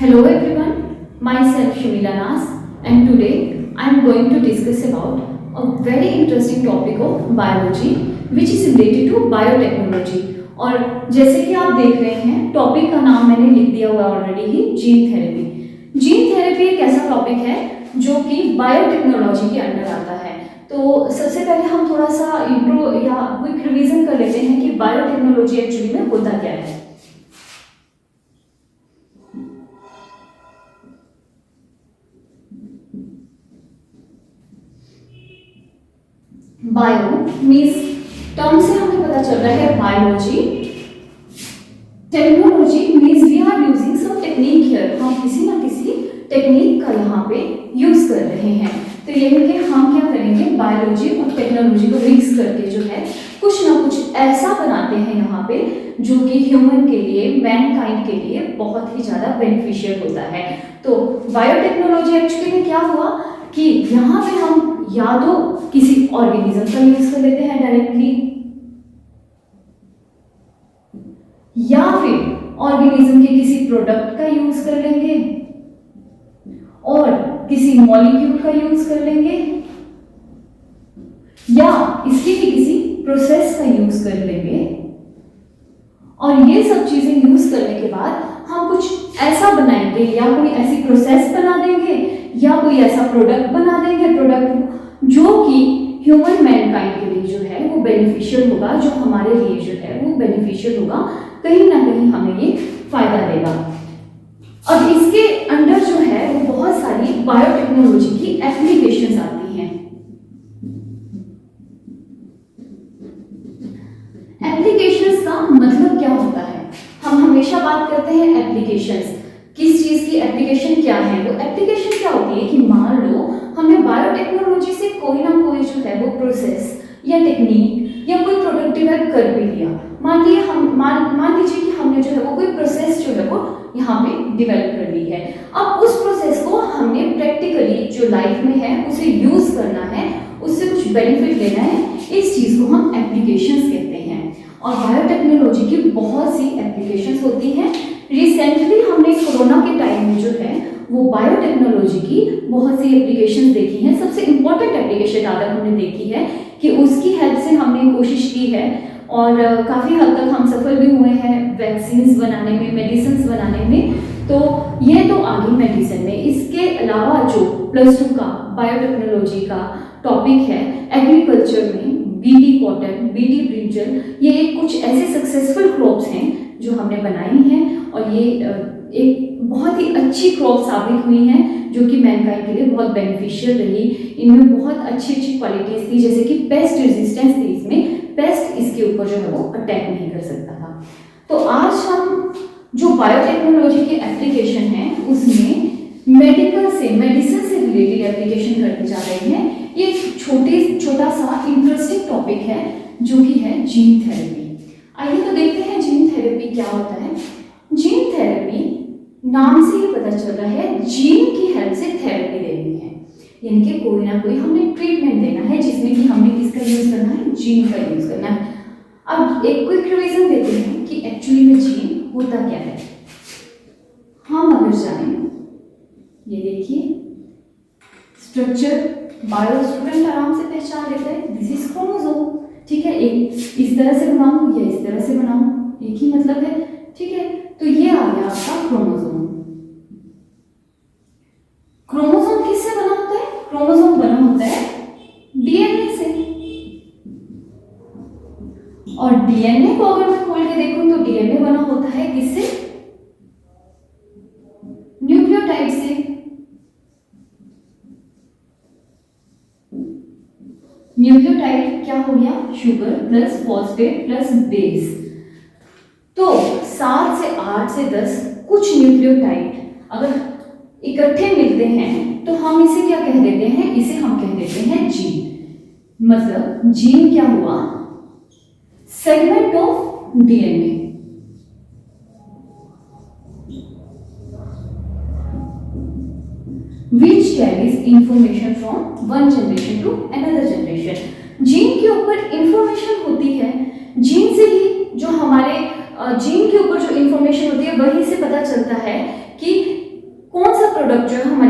Hello everyone, myself Shamila Nas and today I am going to discuss about a very interesting topic of biology which is related to biotechnology। और जैसे कि आप देख रहे हैं topic का नाम मैंने लिख दिया हुआ ऑलरेडी ही जीन थेरेपी। जीन थेरेपी एक ऐसा टॉपिक है जो कि बायोटेक्नोलॉजी के अंडर आता है। तो सबसे पहले हम थोड़ा सा इंट्रो या क्विक रिवीजन कर लेते हैं कि बायोटेक्नोलॉजी एक्चुअली में होता क्या है। बायो मीन्स टर्म से हमें पता चल रहा है biology. Technology means we are using some technique here, हम किसी ना किसी टेक्निक का यहाँ पे यूज कर रहे हैं। तो ये है कि हम क्या करेंगे, बायोलॉजी और टेक्नोलॉजी को मिक्स करके जो है कुछ ना कुछ ऐसा बनाते हैं यहाँ पे जो कि ह्यूमन के लिए, मैनकाइंड के लिए बहुत ही ज्यादा बेनिफिशियल होता है। तो बायोटेक्नोलॉजी एक्चुअली में क्या हुआ कि यहाँ पे हम या तो किसी ऑर्गेनिज्म का यूज कर लेते हैं डायरेक्टली, या फिर ऑर्गेनिज्म के किसी प्रोडक्ट का यूज कर लेंगे और किसी मॉलिक्यूल का यूज कर लेंगे, या इसके भी किसी प्रोसेस का यूज कर लेंगे। और ये सब चीजें यूज करने के बाद हम कुछ ऐसा बनाएंगे, या कोई ऐसी प्रोसेस बना देंगे या कोई ऐसा प्रोडक्ट बना देंगे, प्रोडक्ट जो कि ह्यूमन मैनकाइंड के लिए जो है वो बेनिफिशियल होगा, जो हमारे लिए जो है वो बेनिफिशियल होगा, कहीं ना कहीं हमें ये फायदा देगा। अब इसके अंदर जो है वो बहुत सारी बायोटेक्नोलॉजी की एप्लीकेशंस आती हैं। एप्लीकेशंस का मतलब क्या होता है, हम हमेशा बात करते हैं एप्लीकेशंस, किस चीज की एप्लीकेशन क्या है। वो एप्लीकेशन क्या होती है कि मान लो हमने बायोटेक्नोलॉजी से कोई ना कोई जो है वो प्रोसेस या टेक्निक या कोई प्रोडक्ट डेवलप कर भी लिया। मान लीजिए कि हमने जो है वो कोई प्रोसेस जो है वो यहाँ पे डेवलप कर ली है। अब उस प्रोसेस को हमने प्रैक्टिकली जो लाइफ में है उसे यूज करना है, उससे कुछ बेनिफिट लेना है, इस चीज को हम एप्लीकेशंस कहते हैं। और बायोटेक्नोलॉजी की बहुत सी एप्लीकेशंस होती हैं। रिसेंटली हमने कोरोना के टाइम में जो है वो बायोटेक्नोलॉजी की बहुत सी एप्लीकेशंस देखी हैं। सबसे इंपॉर्टेंट एप्लीकेशन अगर हमने देखी है कि उसकी हेल्प से हमने कोशिश की है और काफ़ी हद तक हम सफल भी हुए हैं वैक्सीन्स बनाने में, मेडिसिन बनाने में। तो ये तो आगे मेडिसिन में। इसके अलावा जो +2 का बायोटेक्नोलॉजी का टॉपिक है एग्रीकल्चर में, बीटी कॉटन, बीटी ब्रिंजल, ये कुछ ऐसे सक्सेसफुल क्रॉप्स हैं जो हमने बनाई हैं और ये एक बहुत ही अच्छी क्रॉप साबित हुई हैं जो कि मैनकाइंड के लिए बहुत बेनिफिशियल रही। इनमें बहुत अच्छी क्वालिटीज थी, जैसे कि पेस्ट रेजिस्टेंस थी इसमें, पेस्ट इसके ऊपर जो है वो अटैक नहीं कर सकता था। तो आज हम जो बायोटेक्नोलॉजी के एप्लीकेशन है उसमें मेडिसिन से रिलेटेड एप्लीकेशन करने जा रहे हैं। ये छोटा सा इंटरेस्टिंग टॉपिक है जो कि है जीन थेरेपी। आइए तो देखते हैं जीन थेरेपी क्या होता है। जीन थेरेपी नाम से ही पता चल रहा है जीन की हेल्प से थेरेपी देनी है, यानी कि कोई ना कोई हमने ट्रीटमेंट देना है जिसमें कि हमने किसका यूज करना है, जीन का यूज करना है। अब एक क्विक रिवीजन देते हैं कि एक्चुअली में जीन होता क्या है। हम अगर जाने, ये देखिए स्ट्रक्चर बायो स्टूडेंट आराम से पहचान लेते हैं, दिस इज क्रोमोसोम। ठीक है, एक इस तरह से बनाऊं या इस तरह से बनाऊं, एक ही मतलब है। ठीक है, तो ये आ गया आपका क्रोमोसोम। क्रोमोसोम किससे बना होता है, क्रोमोसोम बना होता है डीएनए से। और डीएनए को अगर मैं खोल के देखूं तो डीएनए बना होता है किससे, न्यूक्लियोटाइड से। न्यूक्लियोटाइड क्या हो गया, sugar plus phosphate plus base. तो 7 से 8 से 10 कुछ न्यूक्लियोटाइड अगर इकट्ठे मिलते हैं तो हम इसे क्या कह देते हैं, इसे हम कह देते हैं जीन। मतलब जीन क्या हुआ, segment of DNA. which carries information from one generation to another generation। Gene के ऊपर इंफॉर्मेशन होती है, जीन से ही जो हमारे जीन के ऊपर जो इंफॉर्मेशन होती है वहीं से पता चलता है कि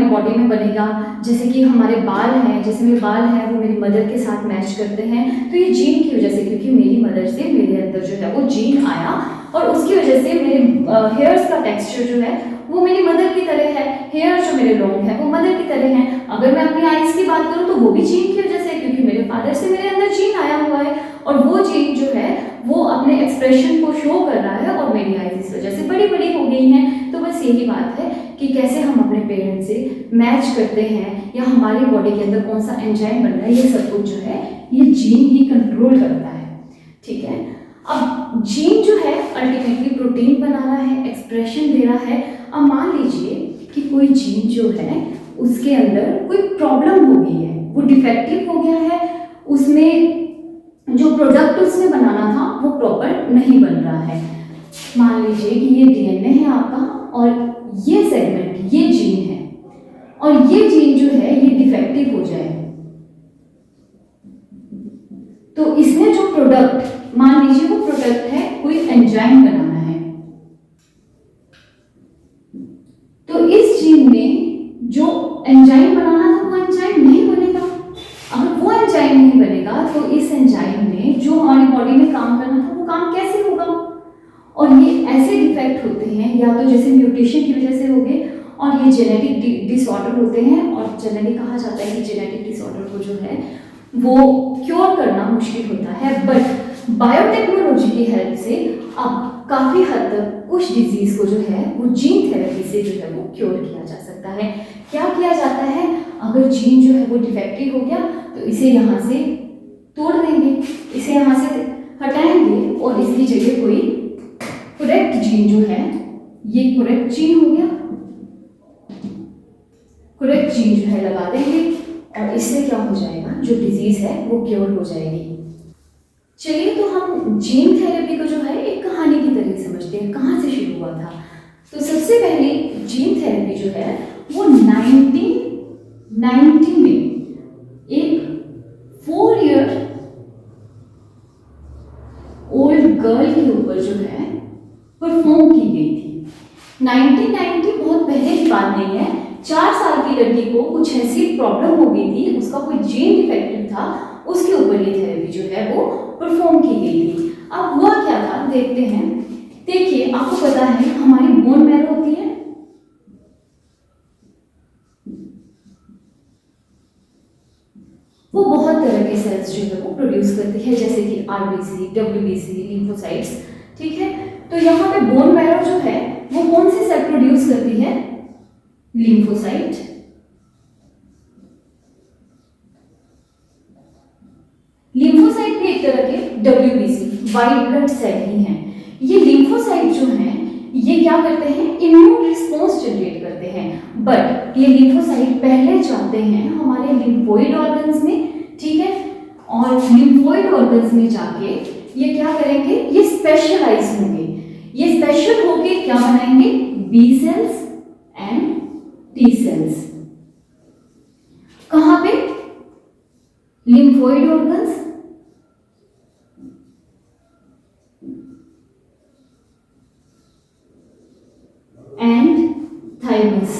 बॉडी में बनेगा। जैसे कि हमारे बाल हैं, जैसे मेरे बाल हैं वो मेरी मदर के साथ मैच करते हैं, तो ये जीन की वजह से, क्योंकि मेरी मदर से मेरे अंदर जो है वो जीन आया और उसकी वजह से मेरे हेयर्स का टेक्सचर जो है वो मेरी मदर की तरह है, हेयर जो मेरे लॉन्ग है वो मदर की तरह है। अगर मैं अपनी आईज की बात करूँ तो वो भी जीन की वजह से, क्योंकि मेरे फादर से मेरे अंदर जीन आया हुआ है और वो जीन जो है वो अपने एक्सप्रेशन को शो कर रहा है और मेरी आईज इस वजह से बड़ी बड़ी हो गई हैं। तो बस यही बात है कि कैसे हम अपने पेरेंट्स से मैच करते हैं या हमारी बॉडी के अंदर कौन सा एंजाइम बन रहा है, ये सब कुछ जो है ये जीन ही कंट्रोल करता है। ठीक है, अब जीन जो है अल्टीमेटली प्रोटीन बना रहा है, एक्सप्रेशन दे रहा है। अब मान लीजिए कि कोई जीन जो है उसके अंदर कोई प्रॉब्लम हो गई है, वो डिफेक्टिव हो गया है, उसमें जो प्रोडक्ट उसने बनाना था वो प्रॉपर नहीं बन रहा है। मान लीजिए कि ये डीएनए है आपका और ये सेगमेंट ये जीन है और ये जीन जो है ये डिफेक्टिव हो जाए, तो इसमें जो प्रोडक्ट, मान लीजिए वो प्रोडक्ट है कोई एंजाइम बनाना है, तो इस जीन में जो एंजाइम बनाना था वो एंजाइम नहीं बनेगा। अगर वो एंजाइम नहीं बनेगा तो इस एंजाइम में जो हमारी बॉडी में काम करना था वो काम कैसे होगा। और ये ऐसे डिफेक्ट होते हैं या तो जैसे म्यूटेशन की वजह से हो गए और ये जेनेटिक डिसऑर्डर होते हैं और जनरली कहा जाता है कि जेनेटिक डिसऑर्डर को जो है वो क्योर करना मुश्किल होता है, बट बायोटेक्नोलॉजी की हेल्प से अब काफ़ी हद तक कुछ डिजीज को जो है वो जीन थेरेपी से जो है वो क्योर किया जा सकता है। क्या किया जाता है, अगर जीन जो है वो डिफेक्टिव हो गया तो इसे यहाँ से तोड़ देंगे, इसे यहाँ से हटाएंगे और इसकी जगह कोई करेक्ट जीन जो है, ये करेक्ट जीन हो गया, करेक्ट जीन जो है लगा देंगे और इससे क्या हो जाएगा, जो डिजीज है वो क्योर हो जाएगी। चलिए तो हम जीन थेरेपी को जो है एक कहानी की तरह समझते हैं, कहाँ से शुरू हुआ था। तो सबसे पहले जीन थेरेपी जो है वो 1990 में एक 4 ईयर ओल्ड गर्ल के ऊपर जो है परफॉर्म की गई थी। 1990 बहुत पहले की बात नहीं है, 4 साल की लड़की को कुछ ऐसी प्रॉब्लम हो गई थी, उसका कोई जीन डिफेक्टिव था, उसके ऊपर ये थेरेपी जो है वो परफॉर्म की गई थी। अब हुआ क्या था देखते हैं। देखिए आपको पता है हमारी बोन मैरो होती है, वो बहुत तरह के सेल्स जो है वो प्रोड्यूस करती है, जैसे कि आरबीसी, डब्ल्यूबीसी, लिम्फोसाइट्स। ठीक है, तो यहाँ पे बोन मैरो जो है वो कौन सी सेल प्रोड्यूस करती है, लिम्फोसाइट। लिम्फोसाइट भी एक तरह के डब्ल्यूबीसी वाइट ब्लड सेल ही हैं। ये लिम्फोसाइट जो हैं ये क्या करते हैं, इम्यून रिस्पॉन्स जनरेट करते हैं, बट ये लिम्फोसाइट पहले जाते हैं हमारे लिम्फोइड ऑर्गन्स में। ठीक है, और लिम्फोइड ऑर्गन्स में जाके ये क्या करेंगे, ये स्पेशलाइज होंगे, ये स्पेशल होके क्या बनाएंगे, B cells and T cells. कहां पे, लिम्फोइड ऑर्गन्स एंड थाइमस,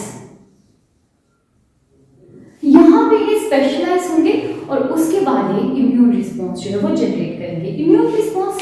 यहां पे ये स्पेशलाइज होंगे और उसके बाद ये इम्यून रिस्पॉन्स जो है वो जनरेट करेंगे। इम्यून रिस्पॉन्स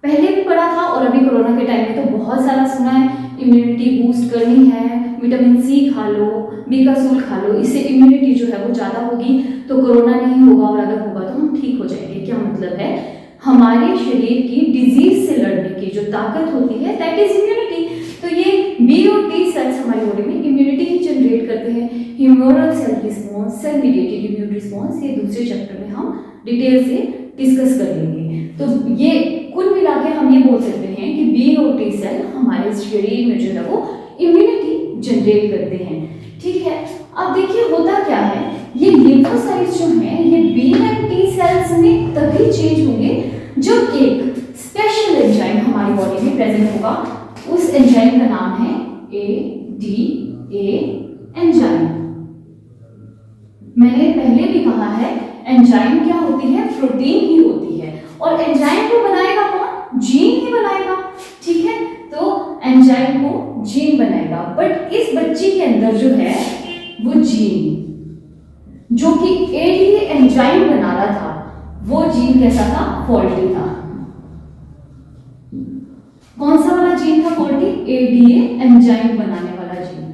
पहले भी पढ़ा था और अभी कोरोना के टाइम में तो बहुत सारा सुना है, इम्यूनिटी बूस्ट करनी है, विटामिन सी खा लो, बीकासूल खा लो, इससे इम्यूनिटी जो है वो ज़्यादा होगी तो कोरोना नहीं होगा और अगर होगा तो हम ठीक हो जाएंगे। क्या मतलब है, हमारे शरीर की डिजीज से लड़ने की जो ताकत होती है दैट इज इम्यूनिटी। तो ये बी और टी सेल्स हमारी बॉडी में इम्यूनिटी ही जनरेट करते हैं। Humoral cell response, cell mediated immune response, ये दूसरे चैप्टर में हम डिटेल से डिस्कस कर लेंगे। तो ये कुल मिला के हम ये बोल सकते हैं कि बी और टी सेल हमारे शरीर में जो है वो इम्यूनिटी जनरेट करते हैं। ठीक है, अब देखिए होता क्या है, ये लिम्फोसाइट्स जो हैं ये बी एंड टी सेल्स में तभी चेंज होंगे जब एक स्पेशल एंजाइम हमारी बॉडी में प्रेजेंट होगा। उस एंजाइम का नाम है ADA एंजाइम। मैंने पहले भी कहा है एंजाइम क्या होती है, प्रोटीन ही होती है और एंजाइम को बनाएगा कौन, जीन ही बनाएगा। ठीक है, तो एंजाइम को जीन बनाएगा, बट इस बच्ची के अंदर जो है वो जीन जो कि एडीए एंजाइम बना रहा था, वो जीन कैसा था? फॉल्टी था। कौन सा वाला जीन था फॉल्टी? एडीए एंजाइम बनाने वाला जीन।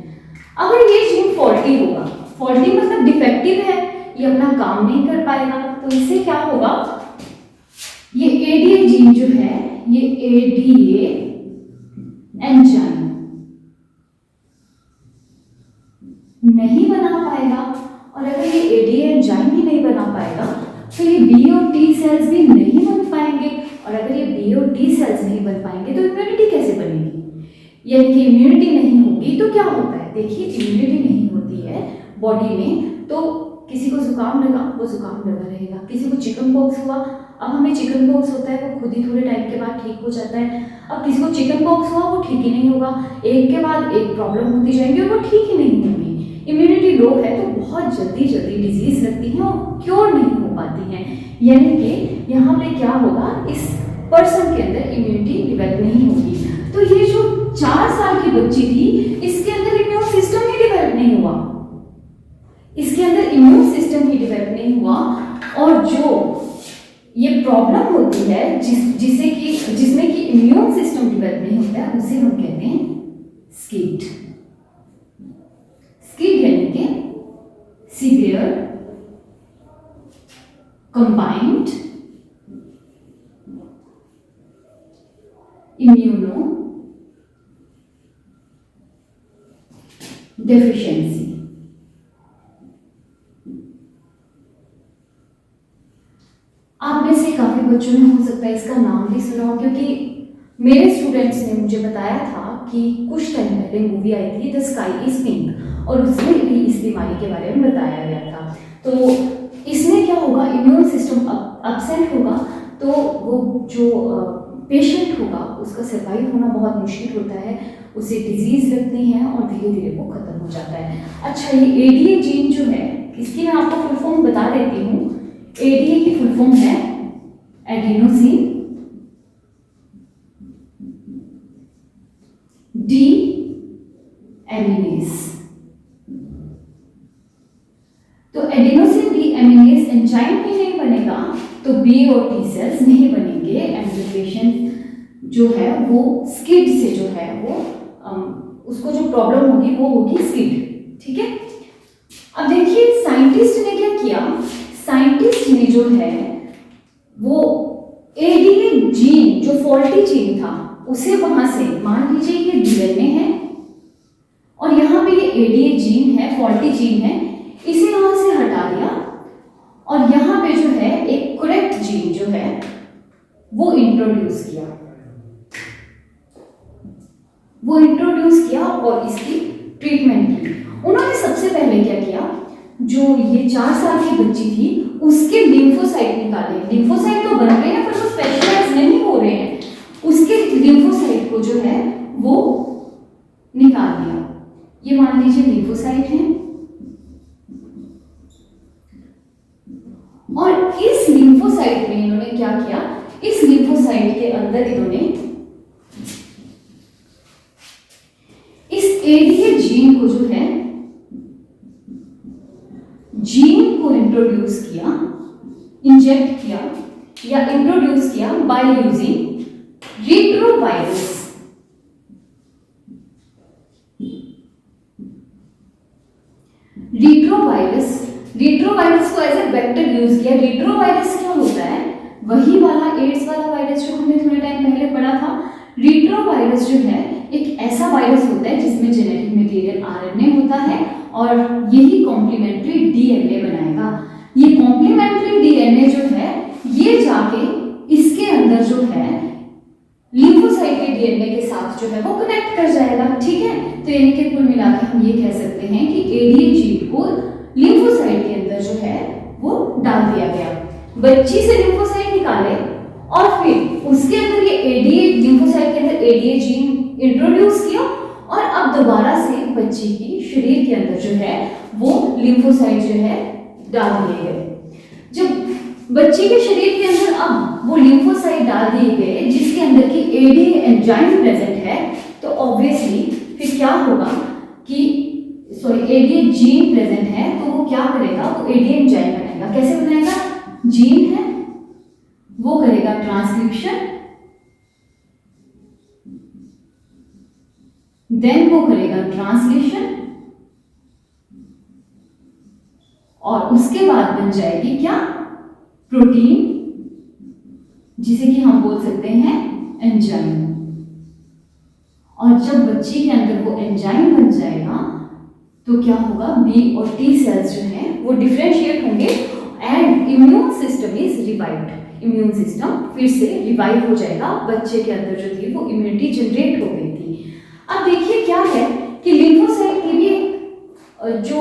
अगर ये जीन फॉल्टी होगा, फॉल्टी मतलब डिफेक्टिव है, ये अपना काम नहीं कर पाएगा, तो इससे क्या होगा? ये एडीए जीन जो है, ये एडीए एंजाइम नहीं बना पाएगा, और अगर ये एडीए एंजाइम ही नहीं बना पाएगा तो ये बी और टी सेल्स भी नहीं बन पाएंगे, और अगर ये बी और टी सेल्स नहीं बन पाएंगे तो इम्यूनिटी कैसे बनेगी? यानी कि इम्यूनिटी नहीं होगी तो क्या होता है? देखिए, इम्यूनिटी नहीं होती है बॉडी में तो किसी को जुकाम लगा, वो जुकाम लगा रहेगा, किसी को चिकन पॉक्स हुआ, अब हमें चिकन पॉक्स होता है वो खुद ही थोड़े टाइम के बाद ठीक हो जाता है। अब किसी को चिकन पॉक्स हुआ, वो ठीक ही नहीं होगा, एक के बाद एक प्रॉब्लम होती जाएगी और वो ठीक ही नहीं होगी। इम्यूनिटी लो है तो बहुत जल्दी जल्दी डिजीज लगती है और क्योर नहीं हो पाती है। यानी कि यहाँ पे क्या होगा? इस पर्सन के अंदर इम्यूनिटी डेवलप नहीं होगी। तो ये जो 4 साल की बच्ची थी, इसके अंदर इम्यून सिस्टम ही डेवलप नहीं हुआ, इसके अंदर इम्यून सिस्टम ही डेवलप नहीं हुआ, और जो ये प्रॉब्लम होती है जिसमें कि इम्यून सिस्टम डेवलप नहीं होता है, उसे हम कहते हैं स्किड। स्किड यानी कि सीवियर कंबाइंड इम्यूनो डेफिशिएंसी। आप में से काफी बच्चों ने हो सकता है इसका नाम भी सुना हो, क्योंकि मेरे स्टूडेंट्स ने मुझे बताया था कि कुछ टाइम पहले मूवी आई थी द स्काई इज पिंक, और उसमें भी इस बीमारी के बारे में बताया गया था। तो इसमें क्या होगा? इम्यून सिस्टम अपसेट होगा तो वो जो पेशेंट होगा उसका सर्वाइव होना बहुत मुश्किल होता है, उसे डिजीज लगती है और धीरे धीरे वो खत्म हो जाता है। अच्छा, ये एडीए जीन जो है, इसकी मैं आपको फुल फॉर्म बता देती हूँ। एडीए की फुल फॉर्म है एडिनोसिन डी एमिनेज। तो एडिनोसिन डी एमिनेज एंजाइम भी नहीं बनेगा तो बी और टी सेल्स नहीं बनेंगे, एंड पेशेंट जो है वो स्किड से जो है वो उसको जो प्रॉब्लम होगी वो होगी स्किड। ठीक है, अब देखिए साइंटिस्ट ने क्या किया? साइंटिस्ट ने जो है वो एडीए जीन जो फॉल्टी जीन था उसे वहां से, मान लीजिए ये डीएनए है और यहाँ पे ये एडीए जीन है, फॉल्टी जीन है, इसे वहां से हटा दिया और यहाँ पे जो है एक करेक्ट जीन जो है वो इंट्रोड्यूस किया और इसकी ट्रीटमेंट की। उन्होंने सबसे पहले क्या किया? जो ये 4 साल की बच्ची थी उसके लिम्फोसाइट निकाले। लिम्फोसाइट तो बन गए हैं पर वो स्पेशलाइज नहीं हो रहे हैं, उसके लिम्फोसाइट को जो है वो निकाल दिया। ये मान लीजिए लिम्फोसाइट है और इस लिम्फोसाइट में इन्होंने क्या किया? इस लिम्फोसाइट के अंदर इन्होंने इस एडीए जीन को जो है जीन को इंट्रोड्यूस किया, इंजेक्ट किया या इंट्रोड्यूस किया बाय यूजिंग रिट्रोवायरस। रिट्रोवायरस को एज ए वेक्टर यूज किया। रिट्रोवायरस क्या होता है? वही वाला एड्स वाला वायरस जो हमने थोड़े टाइम पहले पढ़ा था। रिट्रोवायरस जो है एक ऐसा वायरस होता है जिसमें जेनेटिक मटेरियल आरएनए होता है और यही कॉम्प्लीमेंट्री डीएनए बनाएगा। ये कॉम्प्लीमेंट्री डीएनए जो है ये जाके इसके अंदर जो है लिम्फोसाइट के डीएनए के साथ जो है वो कनेक्ट कर जाएगा। ठीक है, तो यानी कि कुल मिलाकर हम ये कह सकते हैं कि एडीए जीन को लिम्फोसाइट के अंदर जो है वो डाल दिया गया। बच्ची से लिम्फोसाइट निकाले और फिर उसके अंदर ये एडीए लिम्फोसाइट के अंदर एडीए जीन इंट्रोड्यूस किया और अब दोबारा से बच्ची की शरीर के अंदर जो है वो लिम्फोसाइट जो है डाल दिए गए। जब बच्ची के शरीर के अंदर अब वो लिम्फोसाइट डाल दिए गए जिसके अंदर की एडीए एंजाइम प्रेजेंट है, तो ऑब्वियसली फिर क्या होगा कि सॉरी ADA जीन प्रेजेंट है तो वो क्या करेगा, वो ADA एंजाइम बनाएगा। कैसे बनाएगा, जीन है वो करेगा ट्रांसक्रिप्शन, देन वो करेगा ट्रांसलेशन, और उसके बाद बन जाएगी क्या, प्रोटीन, जिसे कि हम बोल सकते हैं एंजाइम। और जब बच्चे के अंदर वो एंजाइम बन जाएगा तो क्या होगा, बी और टी सेल्स जो हैं वो डिफरेंशिएट होंगे and immune system is revived. Immune system फिर से रिवाइव हो जाएगा, बच्चे के अंदर जो थी वो इम्यूनिटी जनरेट हो गई थी। अब देखिए क्या है कि लिम्फोसाइट की भी जो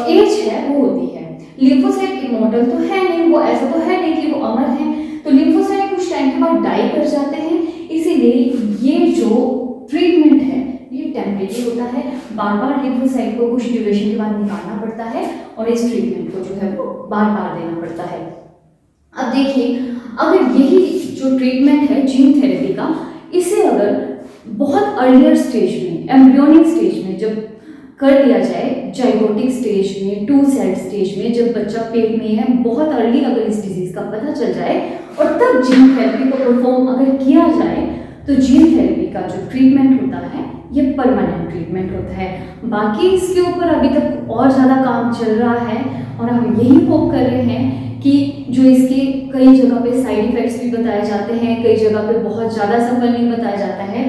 एज है वो होती है। लिम्फोसाइट इमॉर्टल तो है नहीं, वो ऐसा तो है नहीं कि वो अमर है, तो लिम्फोसाइट कुछ टाइम के बाद डाई कर जाते हैं। इसीलिए ये जो ट्रीटमेंट है ये टेम्परेरी होता है, बार बार लिम्फोसाइट को कुछ ड्यूरेशन के बाद निकालना पड़ता है और इस ट्रीटमेंट को जो है वो बार बार देना पड़ता है। अब देखिए, अगर यही जो ट्रीटमेंट है जीन थेरेपी का, इसे अगर बहुत अर्लियर स्टेज में, एम्ब्रियोनिक स्टेज में जब कर लिया जाए, जाइगोटिक स्टेज में, 2 सेल स्टेज में, जब बच्चा पेट में है, बहुत अर्ली अगर इस डिजीज का पता चल जाए और तब जीन थेरेपी को परफॉर्म अगर किया जाए तो जीन थेरेपी का जो ट्रीटमेंट होता है ये परमानेंट ट्रीटमेंट होता है। बाकी इसके ऊपर अभी तक और ज़्यादा काम चल रहा है और हम यही होप कर रहे हैं कि जो इसके कई जगह पे साइड इफ़ेक्ट्स भी बताए जाते हैं, कई जगह पे बहुत ज़्यादा सफल नहीं बताया जाता है,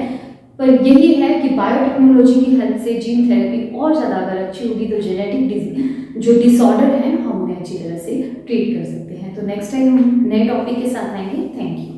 पर यही है कि बायोटेक्नोलॉजी की हेल्प से जीन थेरेपी और ज़्यादा अगर अच्छी होगी तो जेनेटिक जो डिसऑर्डर हैं हम उन्हें अच्छी तरह से ट्रीट कर सकते हैं। तो नेक्स्ट टाइम हम नए टॉपिक के साथ आएंगे। Thank you.